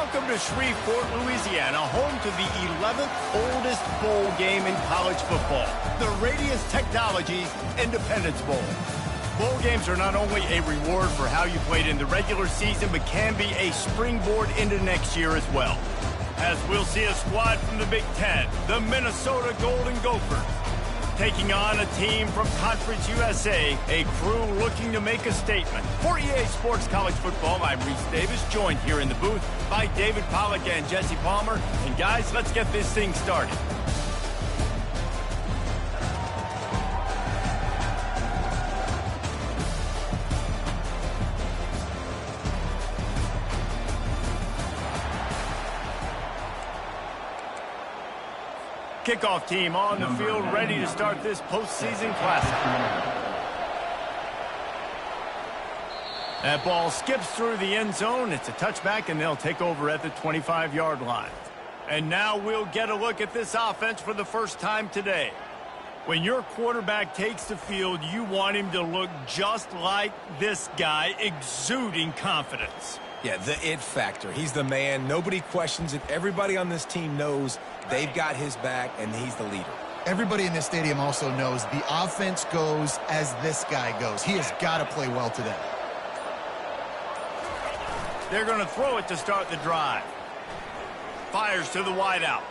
Welcome to Shreveport, Louisiana, home to the 11th oldest bowl game in college football, the Radius Technologies Independence Bowl. Bowl games are not only a reward for how you played in the regular season, but can be a springboard into next year as well. As we'll see a squad from the Big Ten, the Minnesota Golden Gophers, taking on a team from Conference USA, a crew looking to make a statement. For EA Sports College Football, I'm Reese Davis, joined here in the booth by David Pollack and Jesse Palmer. And guys, let's get this thing started. Kickoff team on the field, ready to start this postseason classic. That ball skips through the end zone. It's a touchback, and they'll take over at the 25-yard line. And now we'll get a look at this offense for the first time today. When your quarterback takes the field, you want him to look just like this guy, exuding confidence. Yeah, the it factor. He's the man. Nobody questions it. Everybody on this team knows they've got his back, and he's the leader. Everybody in this stadium also knows the offense goes as this guy goes. He has got to play well today. They're going to throw it to start the drive. Fires to the wideout.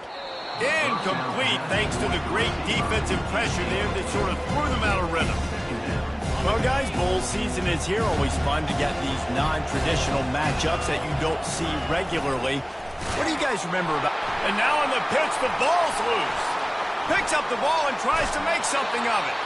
Incomplete thanks to the great defensive pressure there that sort of threw them out of rhythm. Well, guys, bowl season is here. Always fun to get these non-traditional matchups that you don't see regularly. What do you guys remember about? And now on the pitch, the ball's loose. Picks up the ball and tries to make something of it.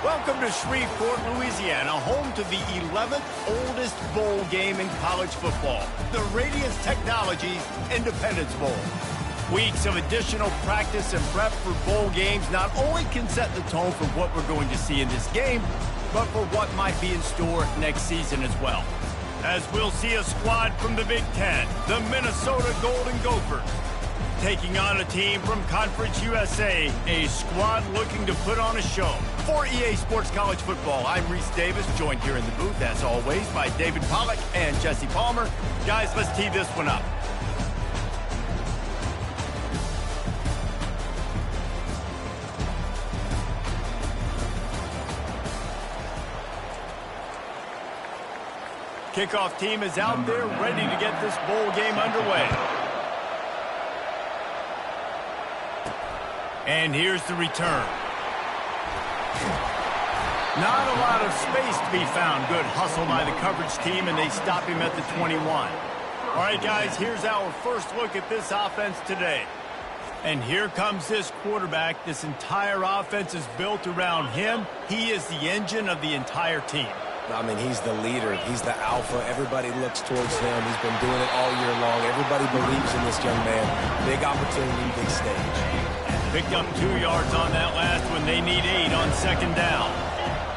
Welcome to Shreveport, Louisiana, home to the 11th oldest bowl game in college football, the Radius Technologies Independence Bowl. Weeks of additional practice and prep for bowl games not only can set the tone for what we're going to see in this game, but for what might be in store next season as well. As we'll see a squad from the Big Ten, the Minnesota Golden Gophers, taking on a team from Conference USA, a squad looking to put on a show. For EA Sports College Football, I'm Reese Davis, joined here in the booth, as always, by David Pollack and Jesse Palmer. Guys, let's tee this one up. Kickoff team is out there, ready to get this bowl game underway. And here's the return. Not a lot of space to be found. Good hustle by the coverage team, and they stop him at the 21. All right, guys, here's our first look at this offense today. And here comes this quarterback. This entire offense is built around him. He is the engine of the entire team. I mean, he's the leader. He's the alpha. Everybody looks towards him. He's been doing it all year long. Everybody believes in this young man. Big opportunity, big stage. Picked up 2 yards on that last one. They need 8 on second down.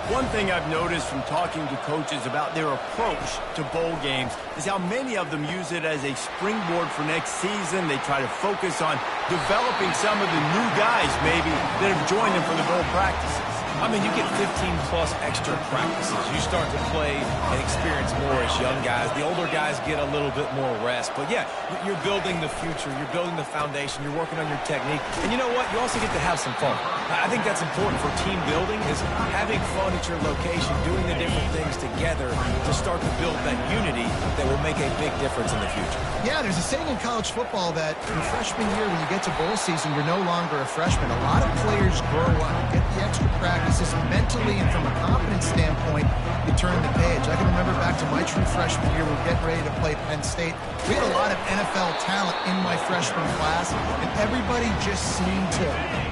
One thing I've noticed from talking to coaches about their approach to bowl games is how many of them use it as a springboard for next season. They try to focus on developing some of the new guys, maybe, that have joined them for the bowl practices. I mean, you get 15-plus extra practices. You start to play and experience more as young guys. The older guys get a little bit more rest. But, yeah, you're building the future. You're building the foundation. You're working on your technique. And you know what? You also get to have some fun. I think that's important for team building, is having fun at your location, doing the different things together to start to build that unity that will make a big difference in the future. Yeah, there's a saying in college football that in freshman year, when you get to bowl season, you're no longer a freshman. A lot of players grow up, get the extra practices mentally, and from a confidence standpoint, you turn the page. I can remember back to my true freshman year, we're getting ready to play Penn State. We had a lot of NFL talent in my freshman class, and everybody just seemed to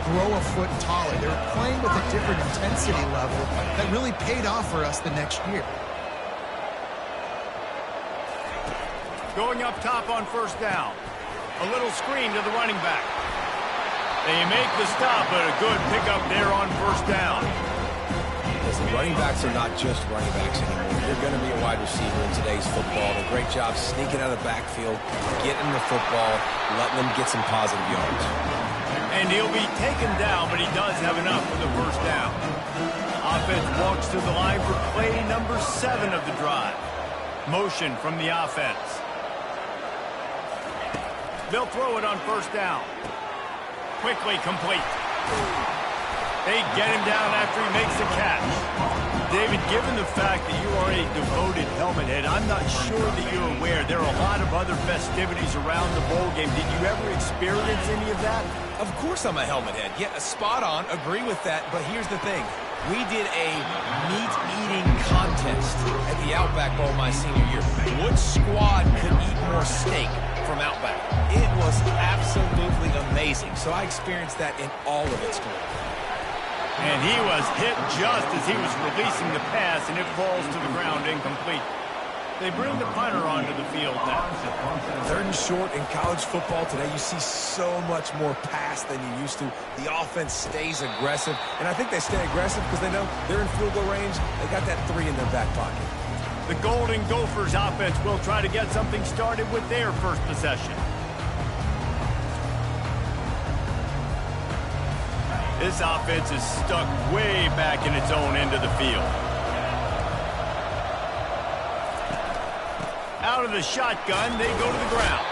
grow a foot taller. They were playing with a different intensity level that really paid off for us the next year. Going up top on first down. A little screen to the running back. They make the stop, but a good pickup there on first down. Listen, running backs are not just running backs anymore. They're going to be a wide receiver in today's football. A great job sneaking out of the backfield, getting the football, letting them get some positive yards. And he'll be taken down, but he does have enough for the first down. Offense walks to the line for play number 7 of the drive. Motion from the offense. They'll throw it on first down. Quickly complete. They get him down after he makes the catch. David, given the fact that you are a devoted helmet head, I'm not sure that you're aware there are a lot of other festivities around the bowl game. Did you ever experience any of that? Of course I'm a helmet head. Yeah, spot on. Agree with that. But here's the thing. We did a meat-eating contest at the Outback Bowl my senior year. Which squad could eat more steak from Outback? It was absolutely amazing. So I experienced that in all of its glory. And he was hit just as he was releasing the pass, and it falls to the ground incomplete. They bring the punter onto the field now. 3rd and short in college football today. You see so much more pass than you used to. The offense stays aggressive, and I think they stay aggressive because they know they're in field goal range. They got that 3 in their back pocket. The Golden Gophers offense will try to get something started with their first possession. This offense is stuck way back in its own end of the field. Out of the shotgun, they go to the ground.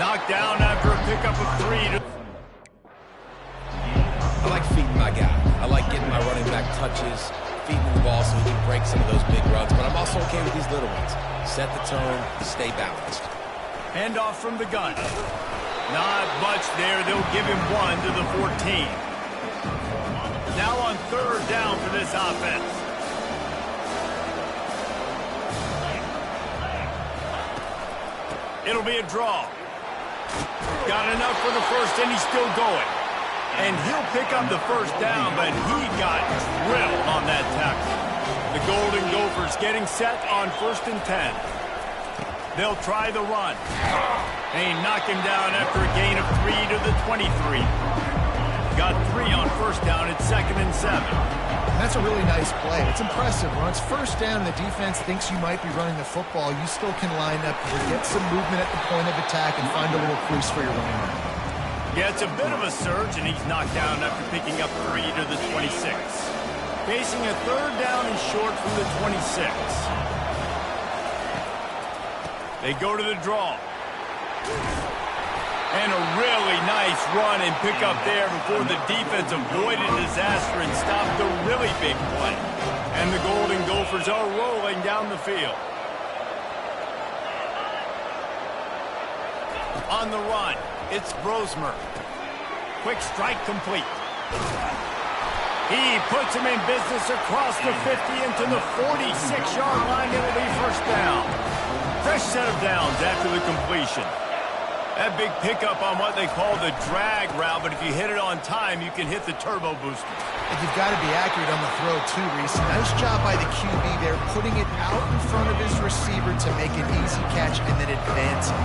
Knocked down after a pickup of 3. I like feeding my guy. I like getting my running back touches, feeding the ball so he can break some of those big runs. But I'm also okay with these little ones. Set the tone, stay balanced. Handoff from the gun. Not much there. They'll give him 1 to the 14. Now on 3rd down for this offense. It'll be a draw. Got enough for the first, and he's still going. And he'll pick up the first down, but he got drilled on that tackle. The Golden Gophers getting set on 1st and 10. They'll try the run. They knock him down after a gain of 3 to the 23. Got 3 on first down at 2nd and 7. That's a really nice play. It's impressive. When it's first down and the defense thinks you might be running the football, you still can line up, get some movement at the point of attack, and find a little crease for your running back. Yeah, it's a bit of a surge, and he's knocked down after picking up 3 to the 26. Facing a 3rd down and short from the 26. They go to the draw. And a really nice run and pick up there before the defense avoided disaster and stopped a really big play. And the Golden Gophers are rolling down the field. On the run, it's Brosmer. Quick strike complete. He puts him in business across the 50 into the 46-yard line. It'll be first down. Fresh set of downs after the completion. That big pickup on what they call the drag route, but if you hit it on time, you can hit the turbo booster. And you've got to be accurate on the throw, too, Reese. Nice job by the QB there, putting it out in front of his receiver to make an easy catch and then advancing.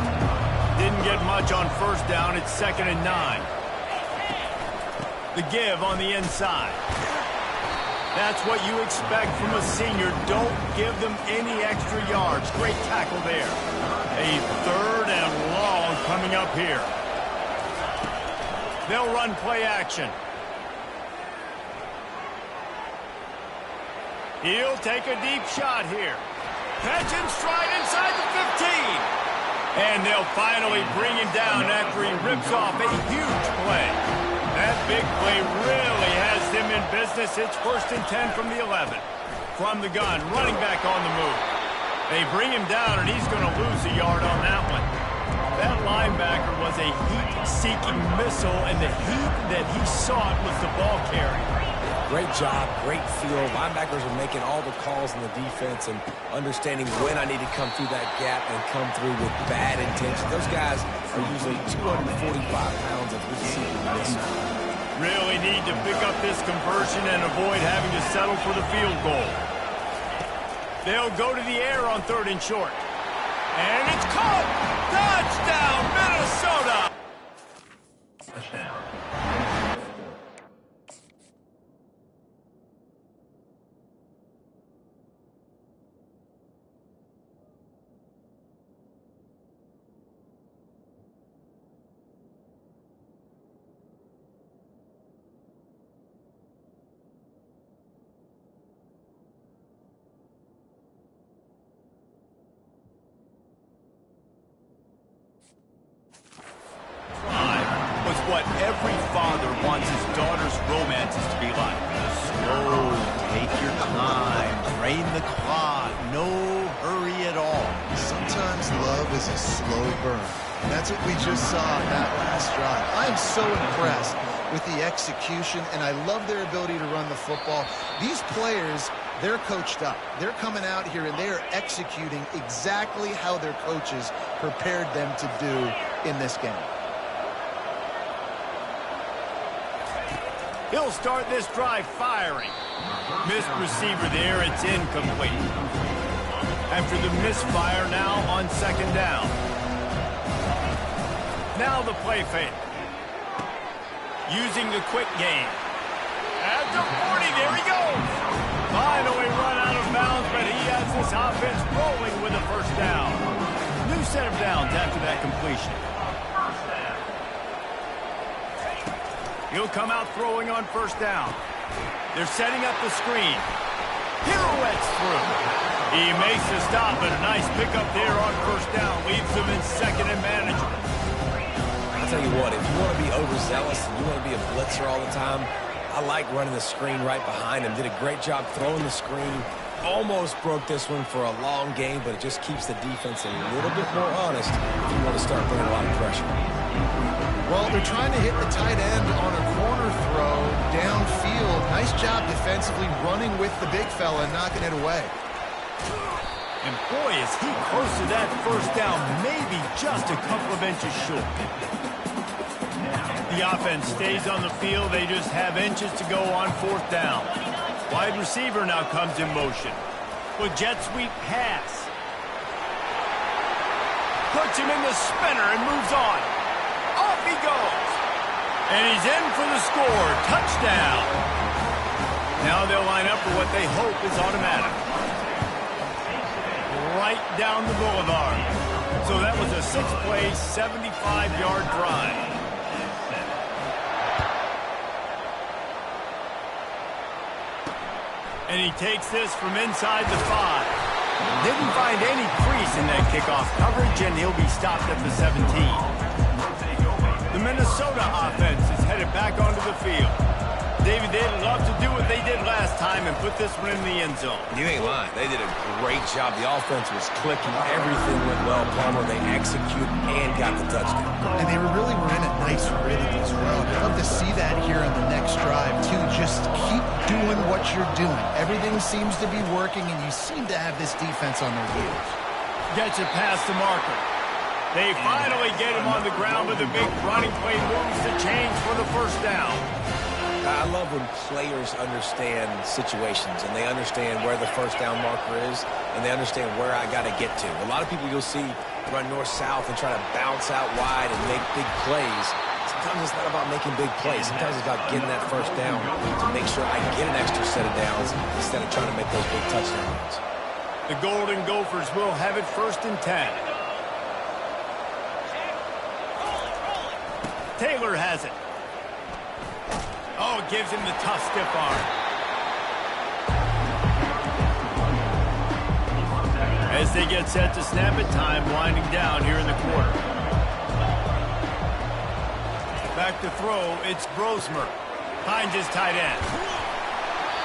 Didn't get much on first down. It's 2nd and 9. The give on the inside. That's what you expect from a senior. Don't give them any extra yards. Great tackle there. A 3rd and long coming up here. They'll run play action. He'll take a deep shot here. Catch and stride inside the 15. And they'll finally bring him down after he rips off a huge play. That big play really has them in business. It's 1st and 10 from the 11. From the gun, running back on the move. They bring him down, and he's going to lose a yard on that one. That linebacker was a heat-seeking missile, and the heat that he sought was the ball carrier. Great job, great feel. Linebackers are making all the calls in the defense and understanding when I need to come through that gap and come through with bad intention. Those guys are usually 245 pounds of heat-seeking missile. Really need to pick up this conversion and avoid having to settle for the field goal. They'll go to the air on 3rd and short. And it's caught! Touchdown, Minnesota! what every father wants his daughter's romances to be like. Slow, take your time, drain the clock, no hurry at all. Sometimes love is a slow burn. And that's what we just saw in that last drive. I am so impressed with the execution, and I love their ability to run the football. These players, they're coached up. They're coming out here, and they are executing exactly how their coaches prepared them to do in this game. He'll start this drive firing. Missed receiver there, it's incomplete. After the misfire, now on second down. Now the play fake. Using the quick game. At the 40, there he goes. Finally run out of bounds, but he has this offense rolling with a first down. New set of downs after that completion. He'll come out throwing on first down. They're setting up the screen. Pirouettes through. He makes the stop, but a nice pickup there on first down. Leaves them in second and manageable. I'll tell you what, if you want to be overzealous and you want to be a blitzer all the time, I like running the screen right behind him. Did a great job throwing the screen. Almost broke this one for a long game, but it just keeps the defense a little bit more honest if you want to start bringing a lot of pressure. Well, they're trying to hit the tight end on a corner throw downfield. Nice job defensively running with the big fella and knocking it away. And boy, is he close to that first down, maybe just a couple of inches short. The offense stays on the field. They just have inches to go on fourth down. Wide receiver now comes in motion. With jet sweep pass. Puts him in the spinner and moves on. Off he goes. And he's in for the score. Touchdown. Now they'll line up for what they hope is automatic. Right down the boulevard. So that was a 6-play, 75-yard drive. And he takes this from inside the 5. Didn't find any crease in that kickoff coverage, and he'll be stopped at the 17. The Minnesota offense is headed back onto the field. David, they'd love to do what they did last time and put this one in the end zone. You ain't lying. They did a great job. The offense was clicking. Everything went well. Palmer, they executed and got the touchdown. And they really were in a nice rhythm as well. I'd love to see that here on the next drive, too. Just keep doing what you're doing. Everything seems to be working, and you seem to have this defense on their heels. Gets it past the marker. They finally get him on the ground with a big running play, moves the chains for the first down. I love when players understand situations and they understand where the first down marker is and they understand where I got to get to. A lot of people you'll see run north-south and try to bounce out wide and make big plays. Sometimes it's not about making big plays. Sometimes it's about getting that first down to make sure I get an extra set of downs instead of trying to make those big touchdown runs. The Golden Gophers will have it 1st and 10. Taylor has it. Oh, it gives him the tough stiff arm. As they get set to snap it, time winding down here in the quarter. Back to throw, it's Brosmer. Finds his tight end.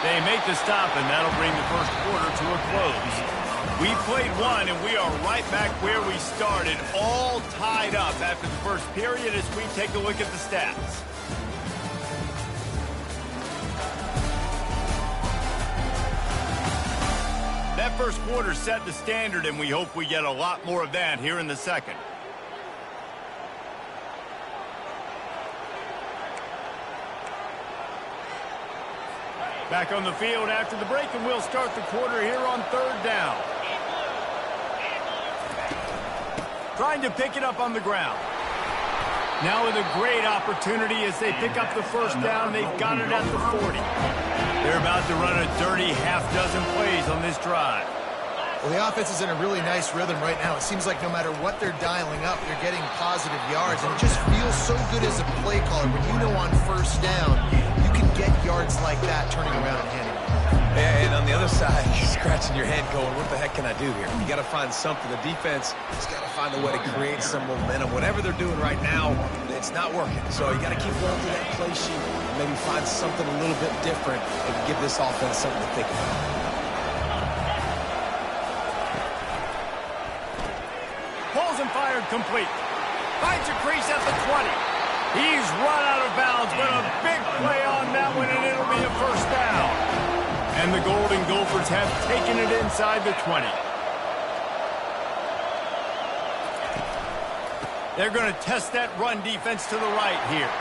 They make the stop, and that'll bring the first quarter to a close. We played one, and we are right back where we started, all tied up after the first period as we take a look at the stats. That first quarter set the standard, and we hope we get a lot more of that here in the second. Back on the field after the break, and we'll start the quarter here on 3rd down. Trying to pick it up on the ground. Now with a great opportunity as they pick up the first down. They've got it at the 40. They're about to run a dirty half-dozen plays on this drive. Well, the offense is in a really nice rhythm right now. It seems like no matter what they're dialing up, they're getting positive yards. And it just feels so good as a play caller when you know on first down, you can get yards like that turning around and handing it. And on the other side, he's scratching your head going, what the heck can I do here? You got to find something. The defense has got to find a way to create some momentum. Whatever they're doing right now, it's not working. So you got to keep going through that play sheet and maybe find something a little bit different and give this offense something to think about. Pulls and fired complete. Finds a crease at the 20. He's run out of bounds, but a big play on that one, and it'll be a first down. And the Golden Gophers have taken it inside the 20. They're going to test that run defense to the right here.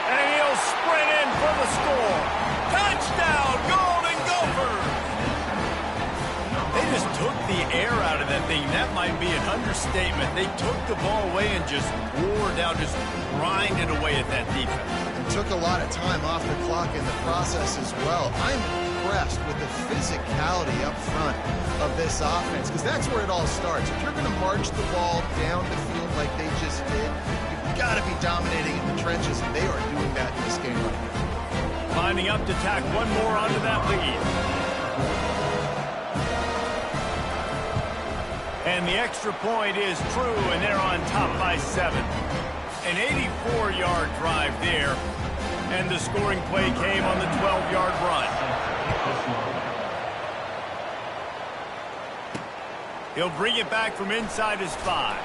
And he'll sprint in for the score. Touchdown, Golden Gophers! They just took the air out of that thing. That might be an understatement. They took the ball away and just wore down, just grinded away at that defense. And took a lot of time off the clock in the process as well. I'm impressed with the physicality up front of this offense, because that's where it all starts. If you're going to march the ball down the field like they just did, you've got to be dominating in the trenches, and they are doing that in this game right now. Lining up to tack one more onto that lead. And the extra point is true, and they're on top by 7. An 84-yard drive there, and the scoring play came on the 12-yard run. He'll bring it back from inside his 5.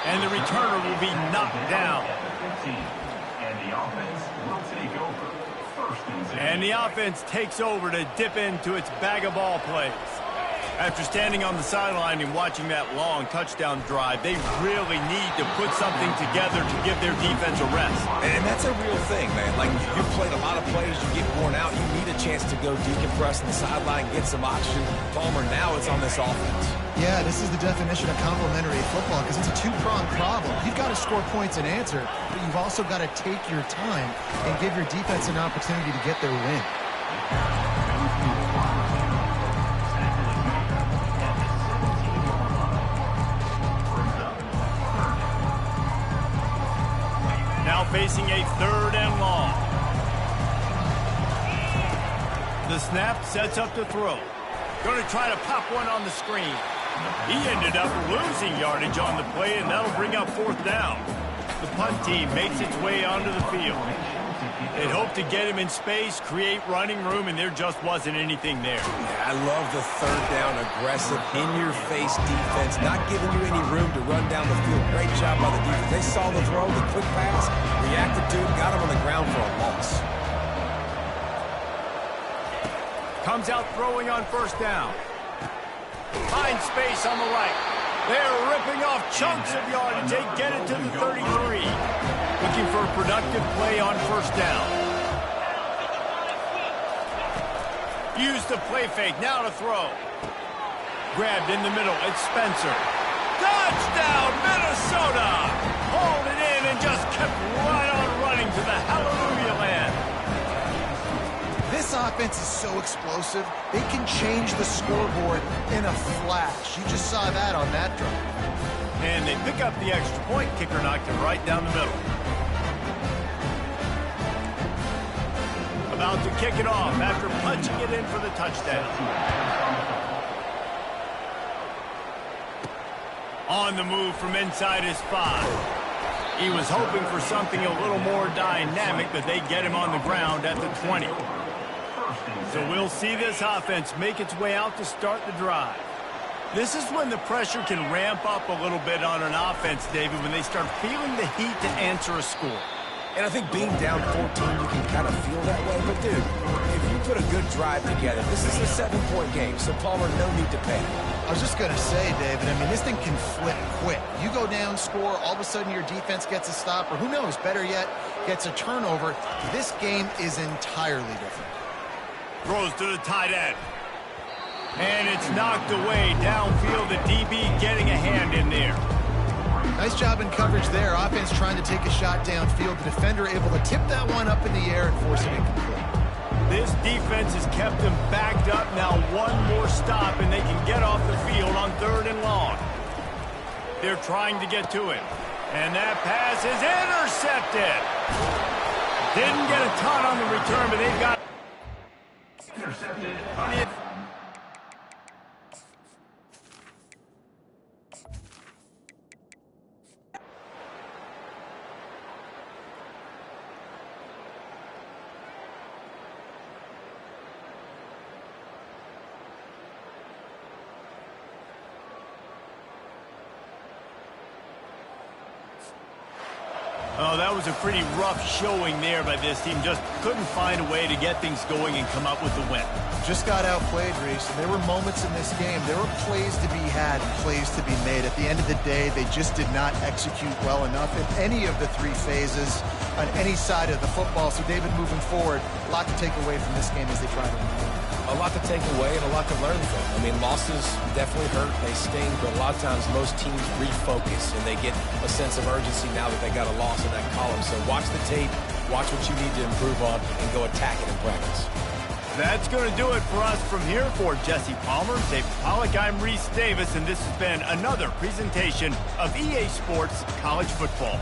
And the returner will be knocked down. And the offense takes over to dip into its bag of ball plays. After standing on the sideline and watching that long touchdown drive, they really need to put something together to give their defense a rest. And that's a real thing, man. Like, you've played a lot of plays, you get worn out, you need a chance to go decompress on the sideline, get some oxygen. Palmer, now it's on this offense. Yeah, this is the definition of complementary football, because it's a two-pronged problem. You've got to score points and answer, but you've also got to take your time and give your defense an opportunity to get their win. Now facing a 3rd and long. The snap sets up to throw. Going to try to pop one on the screen. He ended up losing yardage on the play, and that'll bring up 4th down. The punt team makes its way onto the field. They'd hoped to get him in space, create running room, and there just wasn't anything there. Yeah, I love the 3rd down, aggressive, in-your-face defense, not giving you any room to run down the field. Great job by the defense. They saw the throw, the quick pass, reacted to it, got him on the ground for a loss. Comes out throwing on 1st down. Finds space on the right. They're ripping off chunks of yardage. They get it to the 33. Looking for a productive play on 1st down. Used the play fake. Now to throw. Grabbed in the middle. It's Spencer. Touchdown, Minnesota! Hauled it in and just kept right on running to the hallelujah land. This offense is so explosive, they can change the scoreboard in a flash. You just saw that on that drive. And they pick up the extra point. Kicker knocked it right down the middle. About to kick it off after punching it in for the touchdown. On the move from inside his 5. He was hoping for something a little more dynamic, but they get him on the ground at the 20. So we'll see this offense make its way out to start the drive. This is when the pressure can ramp up a little bit on an offense, David, when they start feeling the heat to answer a score. And I think being down 14, you can kind of feel that way. But, dude, if you put a good drive together, this is a 7-point game, so Palmer, no need to panic. I was just going to say, David, I mean, this thing can flip quick. You go down, score, all of a sudden your defense gets a stop, or who knows, better yet, gets a turnover. This game is entirely different. Throws to the tight end. And it's knocked away downfield. The DB getting a hand in there. Nice job in coverage there. Offense trying to take a shot downfield. The defender able to tip that one up in the air and force it incomplete. This defense has kept them backed up. Now one more stop, and they can get off the field on 3rd and long. They're trying to get to him. And that pass is intercepted. Didn't get a ton on the return, but they've got... Intercepted. Oh, that was a pretty rough showing there by this team. Just couldn't find a way to get things going and come up with the win. Just got outplayed, Reese. And there were moments in this game. There were plays to be had, plays to be made. At the end of the day, they just did not execute well enough in any of the three phases on any side of the football. So, David, moving forward, a lot to take away from this game as they try to win. A lot to take away and a lot to learn from. I mean, losses definitely hurt. They sting, but a lot of times most teams refocus and they get a sense of urgency now that they got a loss in that column. So watch the tape, watch what you need to improve on, and go attack it in practice. That's going to do it for us from here. For Jesse Palmer, Dave Pollack, I'm Reese Davis, and this has been another presentation of EA Sports College Football.